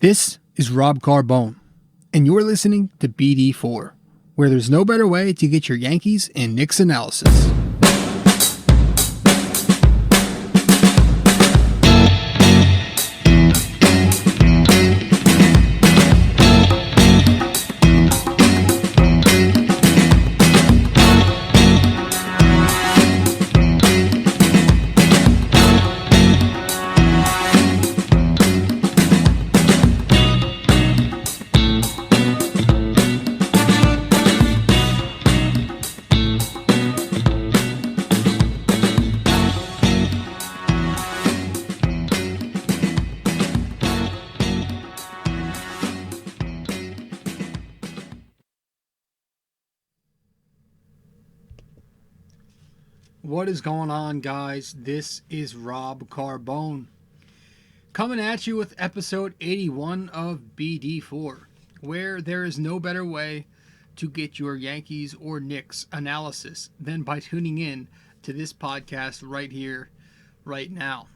This is Rob Carbone, and you're listening to BD4, where there's no better way to get your Yankees and Knicks analysis. What is going on, guys? This is Rob Carbone coming at you with episode 81 of BD4, where there is no better way to get your Yankees or Knicks analysis than by tuning in to this podcast right here, right now.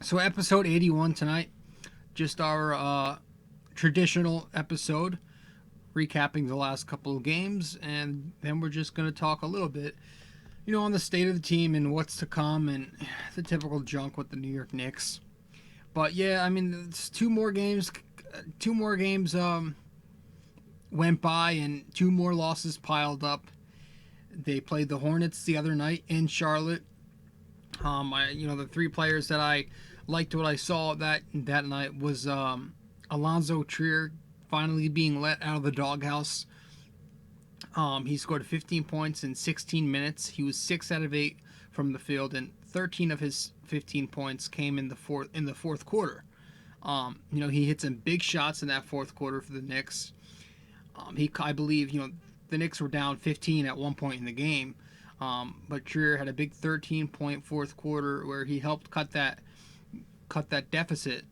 So episode 81 tonight, just our traditional episode, recapping the last couple of games, and then we're just going to talk a little bit, on the state of the team and what's to come and the typical junk with the New York Knicks. But yeah, it's two more games went by and two more losses piled up. They played the Hornets the other night in Charlotte. The three players that I liked what I saw that night was Allonzo Trier finally being let out of the doghouse. He scored 15 points in 16 minutes. He was 6 out of 8 from the field, and 13 of his 15 points came in the fourth quarter. He hit some big shots in that fourth quarter for the Knicks. I believe the Knicks were down 15 at one point in the game, but Trier had a big 13-point fourth quarter where he helped cut that deficit.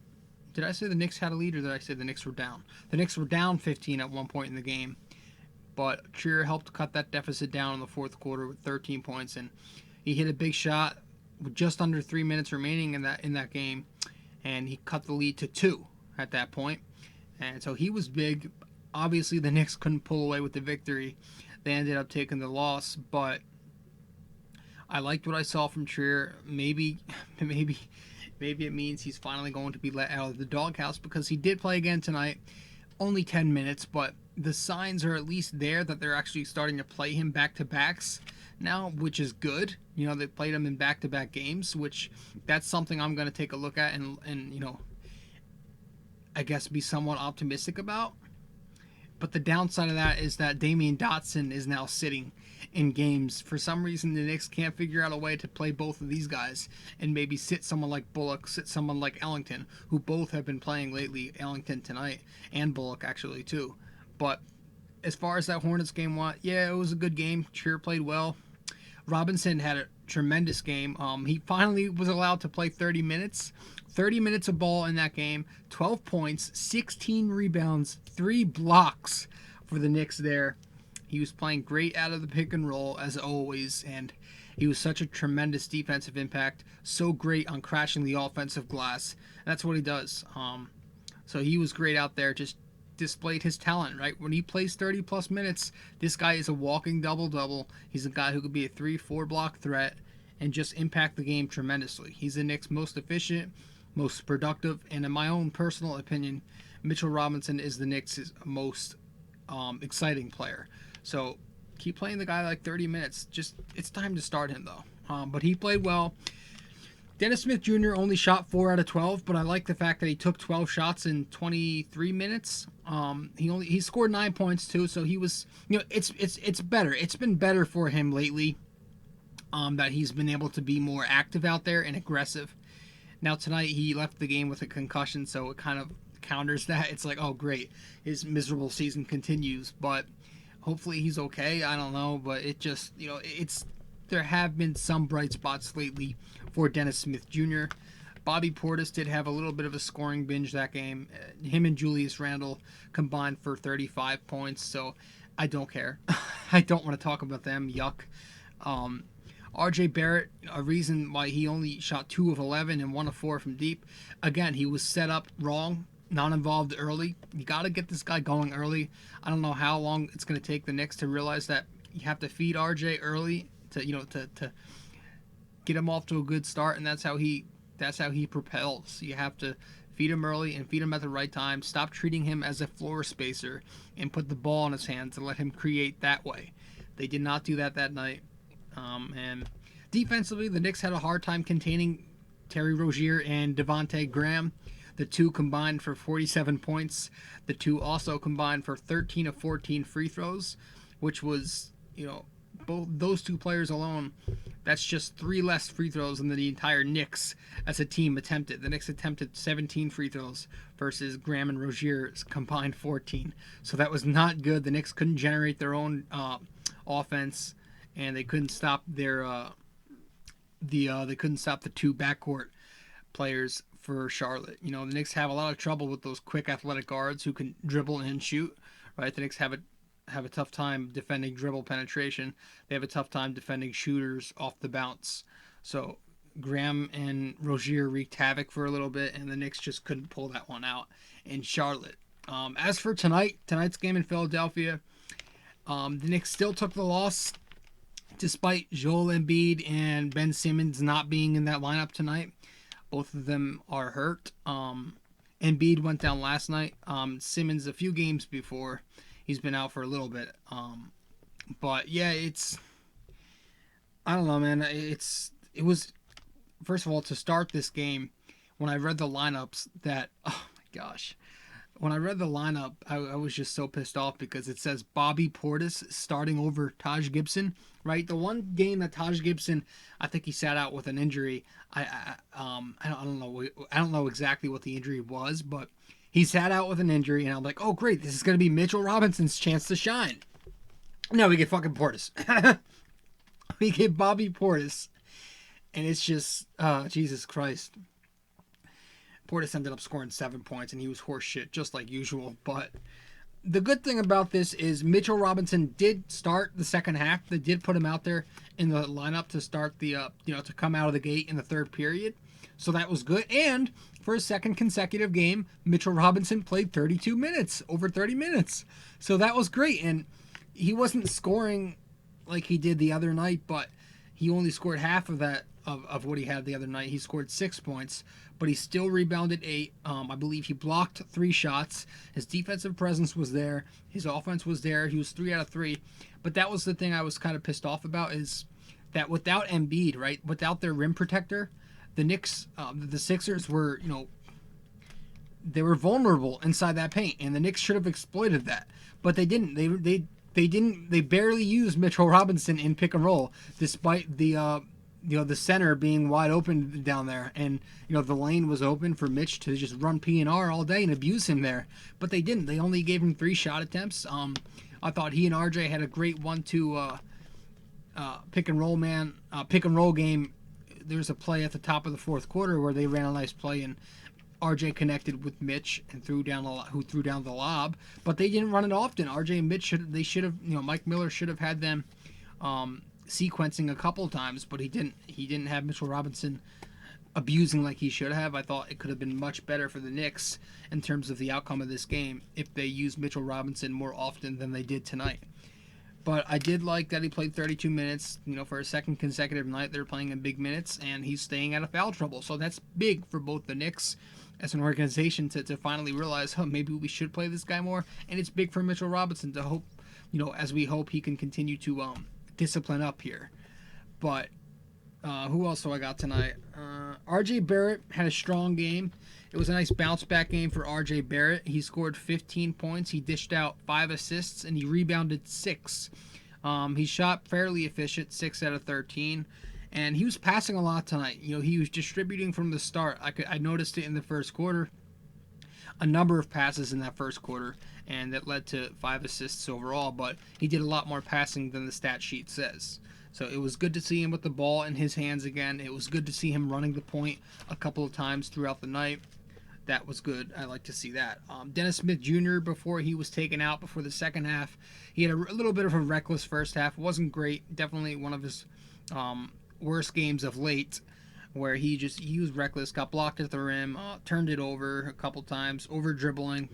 Did I say the Knicks had a lead, or did I say the Knicks were down? The Knicks were down 15 at one point in the game, but Trier helped cut that deficit down in the fourth quarter with 13 points, and he hit a big shot with just under 3 minutes remaining in that game, and he cut the lead to 2 at that point. And so he was big. Obviously, the Knicks couldn't pull away with the victory. They ended up taking the loss, but I liked what I saw from Trier. Maybe it means he's finally going to be let out of the doghouse, because he did play again tonight. Only 10 minutes, but the signs are at least there that they're actually starting to play him back-to-backs now, which is good. They played him in back-to-back games, which that's something I'm going to take a look at and I guess be somewhat optimistic about. But the downside of that is that Damian Dotson is now sitting in games. For some reason, the Knicks can't figure out a way to play both of these guys and maybe sit someone like Bullock, sit someone like Ellington, who both have been playing lately. Ellington tonight, and Bullock actually too. But as far as that Hornets game went, yeah, it was a good game. Trier played well. Robinson had a tremendous game. He finally was allowed to play 30 minutes. 30 minutes of ball in that game, 12 points, 16 rebounds, 3 blocks for the Knicks there. He was playing great out of the pick and roll, as always, and he was such a tremendous defensive impact, so great on crashing the offensive glass. That's what he does. So he was great out there, just displayed his talent, right? When he plays 30-plus minutes, this guy is a walking double-double. He's a guy who could be a 3-4 block threat and just impact the game tremendously. He's the Knicks' most efficient, most productive, and in my own personal opinion, Mitchell Robinson is the Knicks' most exciting player. So keep playing the guy like 30 minutes. It's time to start him, though. But he played well. Dennis Smith Jr. only shot 4 out of 12, but I like the fact that he took 12 shots in 23 minutes. He scored 9 points too, so he was, it's better. It's been better for him lately. That he's been able to be more active out there and aggressive. Now tonight he left the game with a concussion, so it kind of counters that. It's like, oh great, his miserable season continues, but hopefully he's okay. I don't know, but it just, there have been some bright spots lately for Dennis Smith Jr. Bobby Portis did have a little bit of a scoring binge that game. Him and Julius Randle combined for 35 points, so I don't care. I don't want to talk about them. Yuck. R.J. Barrett, a reason why he only shot 2 of 11 and 1 of 4 from deep. Again, he was set up wrong, not involved early. You got to get this guy going early. I don't know how long it's going to take the Knicks to realize that you have to feed R.J. early to get him off to a good start, and that's how he propels. You have to feed him early and feed him at the right time. Stop treating him as a floor spacer and put the ball in his hands and let him create that way. They did not do that night. And defensively, the Knicks had a hard time containing Terry Rozier and Devontae Graham. The two combined for 47 points. The two also combined for 13 of 14 free throws, which was, both those two players alone, that's just 3 less free throws than the entire Knicks as a team attempted. The Knicks attempted 17 free throws versus Graham and Rozier's combined 14. So that was not good. The Knicks couldn't generate their own offense, and they couldn't stop their they couldn't stop the two backcourt players for Charlotte. The Knicks have a lot of trouble with those quick athletic guards who can dribble and shoot. Right, the Knicks have a tough time defending dribble penetration. They have a tough time defending shooters off the bounce. So Graham and Rozier wreaked havoc for a little bit, and the Knicks just couldn't pull that one out in Charlotte. As for tonight's game in Philadelphia, the Knicks still took the loss despite Joel Embiid and Ben Simmons not being in that lineup tonight. Both of them are hurt. Embiid went down last night. Simmons a few games before. He's been out for a little bit. But yeah, I don't know, man. It was, first of all, to start this game, when I read the lineups oh my gosh. When I read the lineup, I was just so pissed off because it says Bobby Portis starting over Taj Gibson, right? The one game that Taj Gibson, I think he sat out with an injury. I don't know exactly what the injury was, but he sat out with an injury, and I'm like, oh great, this is gonna be Mitchell Robinson's chance to shine. No, we get fucking Portis. We get Bobby Portis, and it's just, Jesus Christ. Portis ended up scoring 7 points, and he was horse shit, just like usual. But the good thing about this is Mitchell Robinson did start the second half. They did put him out there in the lineup to start the, to come out of the gate in the third period. So that was good. And for a second consecutive game, Mitchell Robinson played 32 minutes, over 30 minutes. So that was great. And he wasn't scoring like he did the other night, but he only scored half of that, of what he had the other night. He scored 6 points, but he still rebounded 8. I believe he blocked 3 shots. His defensive presence was there. His offense was there. He was 3 out of 3. But that was the thing I was kind of pissed off about, is that without Embiid, right, without their rim protector, the Knicks, the Sixers were, they were vulnerable inside that paint, and the Knicks should have exploited that. But they didn't. They didn't. They barely used Mitchell Robinson in pick and roll, despite the the center being wide open down there, and the lane was open for Mitch to just run P&R all day and abuse him there. But they didn't. They only gave him 3 shot attempts. I thought he and RJ had a great 1-2 pick and roll game. There's a play at the top of the fourth quarter where they ran a nice play, and RJ connected with Mitch and threw down the lob, but they didn't run it often. RJ and Mitch should have Mike Miller should have had them sequencing a couple times, but he didn't have Mitchell Robinson abusing like he should have. I thought it could have been much better for the Knicks in terms of the outcome of this game if they used Mitchell Robinson more often than they did tonight. But I did like that he played 32 minutes. For a second consecutive night, they're playing in big minutes, and he's staying out of foul trouble. So that's big for both the Knicks as an organization to finally realize, maybe we should play this guy more. And it's big for Mitchell Robinson to hope, as we hope he can continue to discipline up here. But who else do I got tonight? R.J. Barrett had a strong game. It was a nice bounce-back game for R.J. Barrett. He scored 15 points. He dished out 5 assists, and he rebounded 6. He shot fairly efficient, 6 out of 13. And he was passing a lot tonight. He was distributing from the start. I noticed it in the first quarter. A number of passes in that first quarter, and that led to 5 assists overall. But he did a lot more passing than the stat sheet says. So it was good to see him with the ball in his hands again. It was good to see him running the point a couple of times throughout the night. That was good. I like to see that. Dennis Smith Jr., before he was taken out before the second half, he had a little bit of a reckless first half. It wasn't great. Definitely one of his worst games of late, where he was reckless, got blocked at the rim, turned it over a couple times, over dribbling,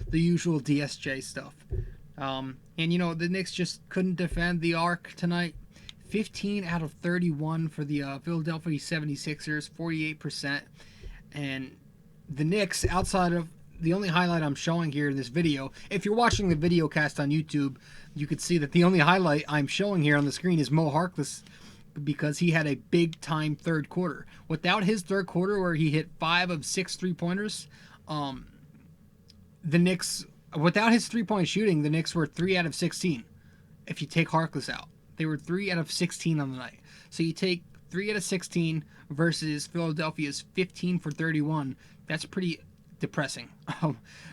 the usual DSJ stuff. And the Knicks just couldn't defend the arc tonight. 15 out of 31 for the Philadelphia 76ers, 48%. And the Knicks, outside of the only highlight I'm showing here in this video, if you're watching the video cast on YouTube, you could see that the only highlight I'm showing here on the screen is Mo Harkless, because he had a big time third quarter. Without his third quarter where he hit 5 of 6 3-pointers, the Knicks, without his 3-point shooting, the Knicks were 3 out of 16. If you take Harkless out, they were 3 out of 16 on the night. So you take 3 out of 16 versus Philadelphia's 15 for 31. That's pretty depressing.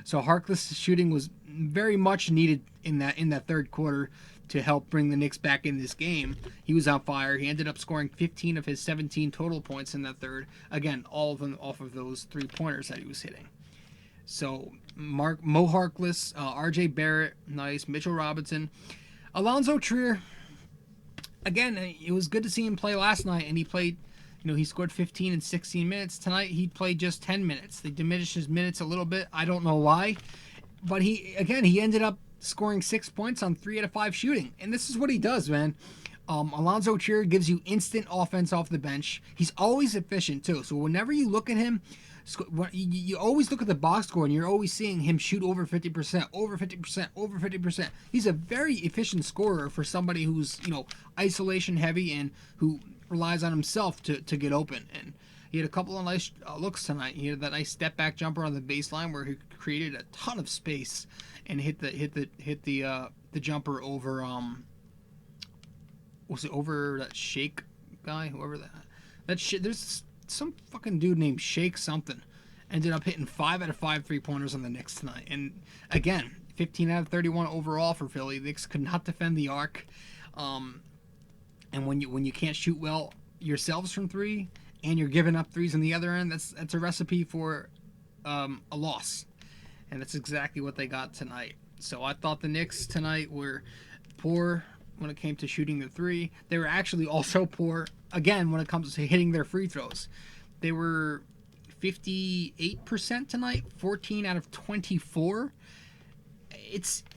So Harkless' shooting was very much needed in that third quarter to help bring the Knicks back in this game. He was on fire. He ended up scoring 15 of his 17 total points in that third. Again, all of them off of those 3-pointers that he was hitting. So Mo Harkless, R.J. Barrett, nice. Mitchell Robinson, Allonzo Trier. Again, it was good to see him play last night, and he played. He scored 15 in 16 minutes. Tonight he played just 10 minutes. They diminished his minutes a little bit. I don't know why, but he ended up scoring 6 points on 3 out of 5 shooting, and this is what he does, man. Allonzo Trier gives you instant offense off the bench. He's always efficient too. So whenever you look at him, you always look at the box score, and you're always seeing him shoot over 50%, over 50%, over 50%. He's a very efficient scorer for somebody who's isolation heavy and who relies on himself to get open. And he had a couple of nice looks tonight. He had that nice step back jumper on the baseline where he created a ton of space and hit the jumper over was it over that Shake guy, whoever that shit. There's some fucking dude named Shake something. Ended up hitting 5 out of 5 3-pointers on the Knicks tonight. And again, 15 out of 31 overall for Philly. The Knicks could not defend the arc. And when you can't shoot well yourselves from 3 and you're giving up threes on the other end, that's a recipe for a loss. And that's exactly what they got tonight. So I thought the Knicks tonight were poor when it came to shooting the 3. They were actually also poor, again, when it comes to hitting their free throws. They were 58% tonight, 14 out of 24.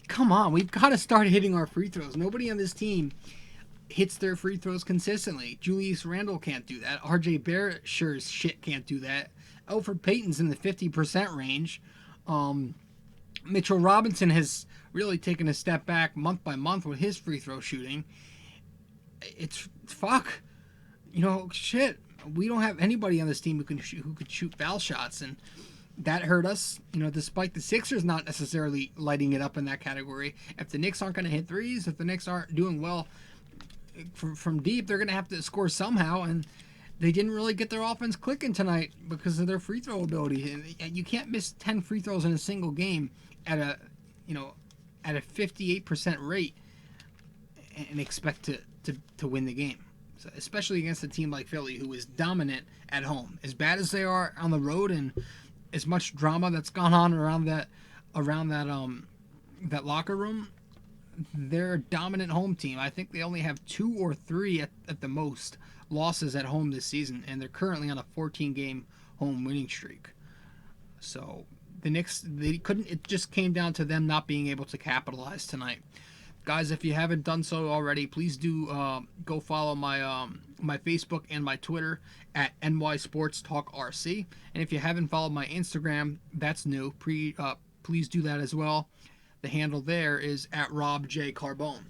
Come on, we've got to start hitting our free throws. Nobody on this team hits their free throws consistently. Julius Randle can't do that. R.J. Barrett sure as shit can't do that. Alfred Payton's in the 50% range. Mitchell Robinson has really taken a step back month by month with his free throw shooting. It's fuck. Shit. We don't have anybody on this team who could shoot foul shots, and that hurt us. Despite the Sixers not necessarily lighting it up in that category. If the Knicks aren't going to hit threes, if the Knicks aren't doing well from deep, they're going to have to score somehow, and they didn't really get their offense clicking tonight because of their free throw ability. And you can't miss 10 free throws in a single game at a 58% rate and expect to win the game. So, especially against a team like Philly, who is dominant at home. As bad as they are on the road, and as much drama that's gone on around that locker room, they're a dominant home team. I think they only have 2 or 3 at the most losses at home this season, and they're currently on a 14-game home winning streak. So the Knicks, they couldn't. It just came down to them not being able to capitalize tonight. Guys, if you haven't done so already, please do go follow my my Facebook and my Twitter at NY Sports Talk RC. And if you haven't followed my Instagram, that's new. Please do that as well. The handle there is at Rob J. Carbone.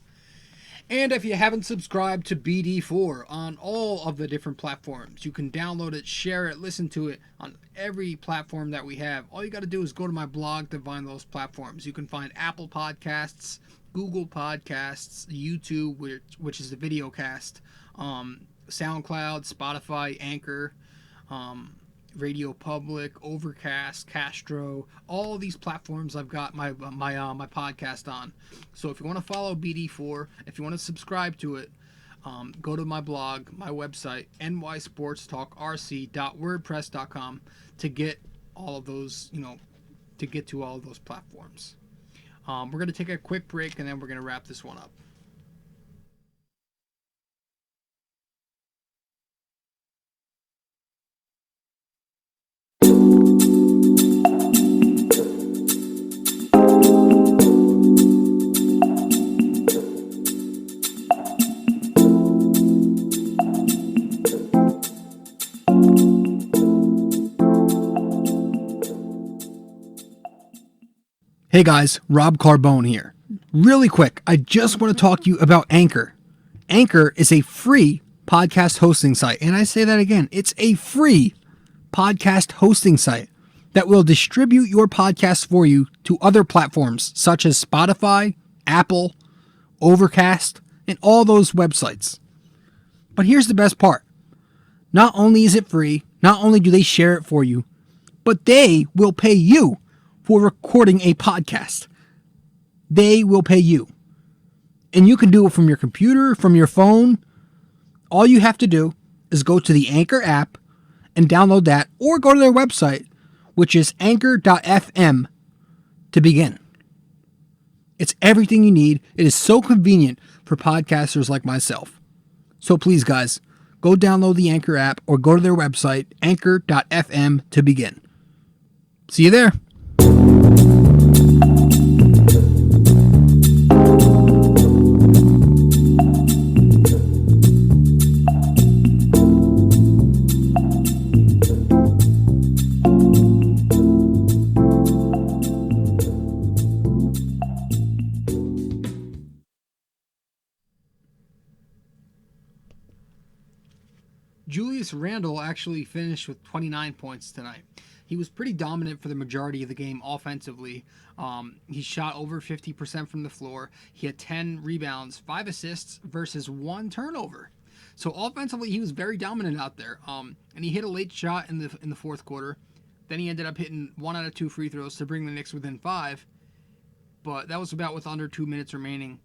And if you haven't subscribed to BD4 on all of the different platforms, you can download it, share it, listen to it on every platform that we have. All you got to do is go to my blog to find those platforms. You can find Apple Podcasts, Google Podcasts, YouTube, which is the video cast, SoundCloud, Spotify, Anchor, Radio Public, Overcast, Castro, all these platforms I've got my podcast on. So if you want to follow BD4, if you want to subscribe to it, go to my blog, my website, nysportstalkrc.wordpress.com to get all of those, to get to all of those platforms. We're going to take a quick break, and then we're going to wrap this one up. Hey guys, Rob Carbone here. Really quick, I just want to talk to you about Anchor. Anchor is a free podcast hosting site, and I say that again, it's a free podcast hosting site that will distribute your podcast for you to other platforms such as Spotify, Apple, Overcast, and all those websites. But here's the best part. Not only is it free, not only do they share it for you, but they will pay you for recording a podcast. They will pay you. And you can do it from your computer, from your phone. All you have to do is go to the Anchor app and download that, or go to their website, which is anchor.fm, to begin. It's everything you need. It is so convenient for podcasters like myself. So please, guys, go download the Anchor app or go to their website, anchor.fm, to begin. See you there. Julius Randle actually finished with 29 points tonight. He was pretty dominant for the majority of the game offensively. He shot over 50% from the floor. He had 10 rebounds, 5 assists versus 1 turnover. So offensively, he was very dominant out there. And he hit a late shot in the fourth quarter. Then he ended up hitting 1 out of 2 free throws to bring the Knicks within 5. But that was about with under 2 minutes remaining.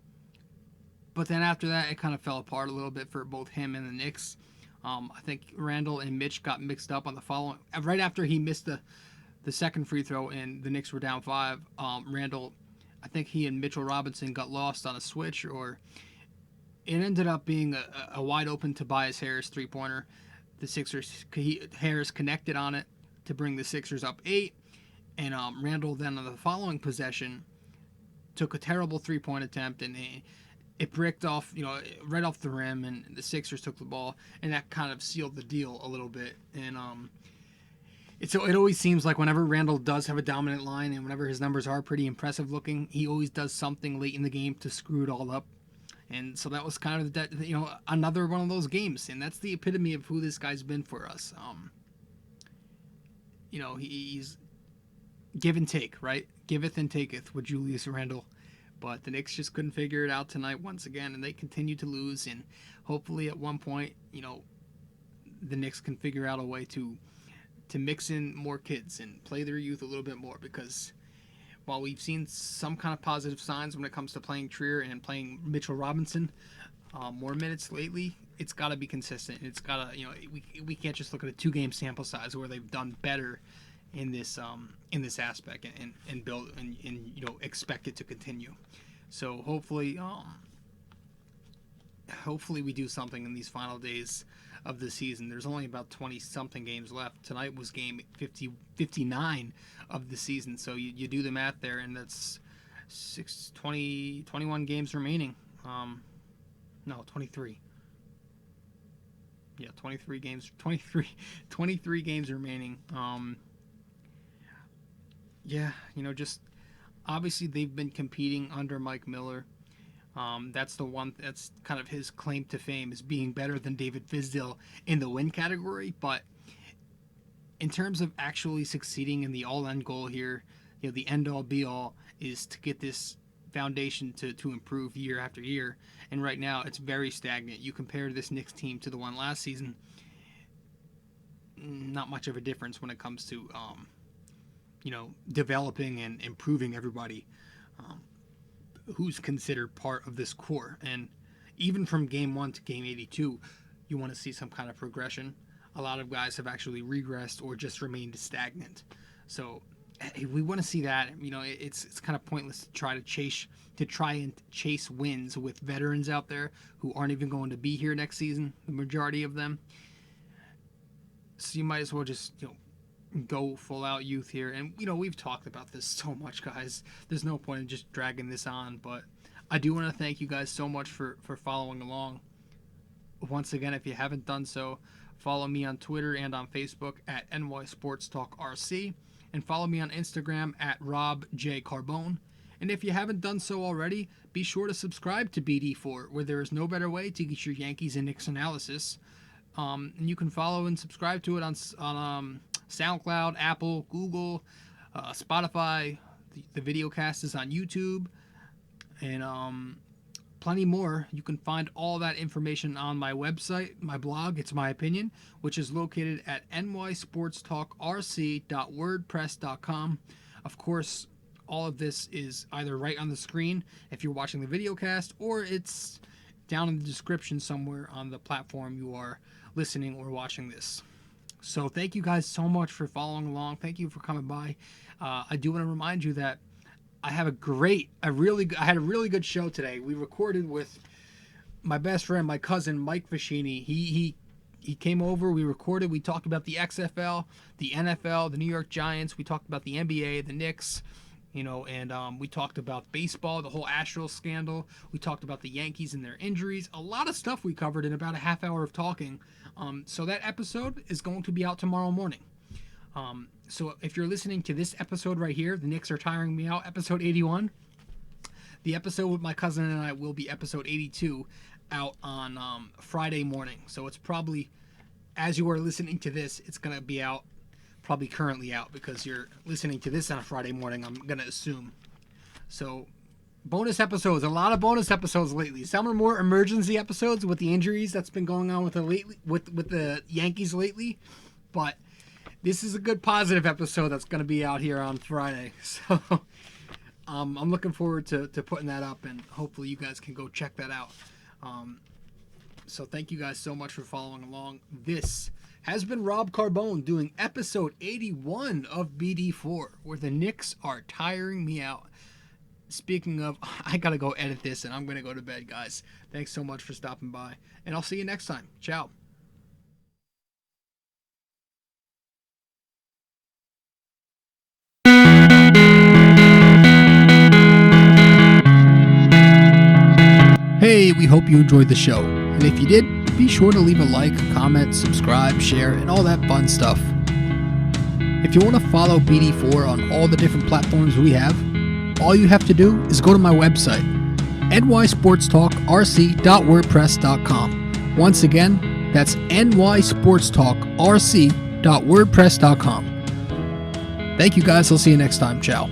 But then after that, it kind of fell apart a little bit for both him and the Knicks. I think Randle and Mitch got mixed up on the following. Right after he missed the second free throw and the Knicks were down 5, Randle, I think he and Mitchell Robinson got lost on a switch, or it ended up being a wide open Tobias Harris three-pointer. The Sixers, Harris connected on it to bring the Sixers up 8, and Randle then on the following possession took a terrible three-point attempt, and it bricked off, right off the rim, and the Sixers took the ball, and that kind of sealed the deal a little bit. And it always seems like whenever Randle does have a dominant line, and whenever his numbers are pretty impressive looking, he always does something late in the game to screw it all up. And so that was kind of another one of those games, and that's the epitome of who this guy's been for us. He's give and take, right? Giveth and taketh with Julius Randle. But the Knicks just couldn't figure it out tonight once again, and they continue to lose. And hopefully at one point, the Knicks can figure out a way to mix in more kids and play their youth a little bit more. Because while we've seen some kind of positive signs when it comes to playing Trier and playing Mitchell Robinson more minutes lately, it's got to be consistent. It's got to, we can't just look at a 2-game sample size where they've done better in this aspect and build and expect it to continue. So hopefully we do something in these final days of the season. There's only about 20 something games left. Tonight was game 59 of the season. So you do the math there, and that's 21 games remaining. 23. Yeah, 23 games. 23 games remaining. Just obviously they've been competing under Mike Miller. That's kind of his claim to fame, is being better than David Fizdale in the win category. But in terms of actually succeeding in the all-end goal here, the end-all be-all is to get this foundation to improve year after year. And right now it's very stagnant. You compare this Knicks team to the one last season, not much of a difference when it comes to developing and improving everybody who's considered part of this core. And even from game 1 to game 82, you want to see some kind of progression. A lot of guys have actually regressed or just remained stagnant. So we want to see that. It's kind of pointless to try and chase wins with veterans out there who aren't even going to be here next season, the majority of them. So you might as well just go full out youth here. And we've talked about this so much, guys. There's no point in just dragging this on, but I do want to thank you guys so much for following along. Once again, if you haven't done so, follow me on Twitter and on Facebook at NY Sports Talk RC. and follow me on Instagram at RobJCarbone. And if you haven't done so already, be sure to subscribe to BD4, where there is no better way to get your Yankees and Knicks analysis. And you can follow and subscribe to it on SoundCloud, Apple, Google, Spotify. The video cast is on YouTube, and plenty more. You can find all that information on my website, my blog, It's My Opinion, which is located at nysportstalkrc.wordpress.com. Of course, all of this is either right on the screen if you're watching the video cast, or it's down in the description somewhere on the platform you are listening or watching this. So thank you guys so much for following along. Thank you for coming by. I do want to remind you that I had a really good show today. We recorded with my best friend, my cousin, Mike Fascini. He came over, we recorded, we talked about the XFL, the NFL, the New York Giants. We talked about the NBA, the Knicks, and we talked about baseball, the whole Astros scandal. We talked about the Yankees and their injuries. A lot of stuff we covered in about a half hour of talking. So that episode is going to be out tomorrow morning. So if you're listening to this episode right here, the Knicks are tiring me out, episode 81. The episode with my cousin and I will be episode 82, out on Friday morning. So it's probably, as you are listening to this, it's going to be out, probably currently out, because you're listening to this on a Friday morning, I'm going to assume. So bonus episodes, a lot of bonus episodes lately. Some are more emergency episodes with the injuries that's been going on with the Yankees lately, but this is a good positive episode that's going to be out here on Friday. So I'm looking forward to putting that up, and hopefully you guys can go check that out. So thank you guys so much for following along. This has been Rob Carbone doing episode 81 of BD4, where the Knicks are tiring me out. Speaking of, I got to go edit this, and I'm going to go to bed, guys. Thanks so much for stopping by, and I'll see you next time. Ciao. Hey, we hope you enjoyed the show. And if you did, be sure to leave a like, comment, subscribe, share, and all that fun stuff. If you want to follow BD4 on all the different platforms we have, all you have to do is go to my website, nysportstalkrc.wordpress.com. Once again, that's nysportstalkrc.wordpress.com. Thank you guys. I'll see you next time. Ciao.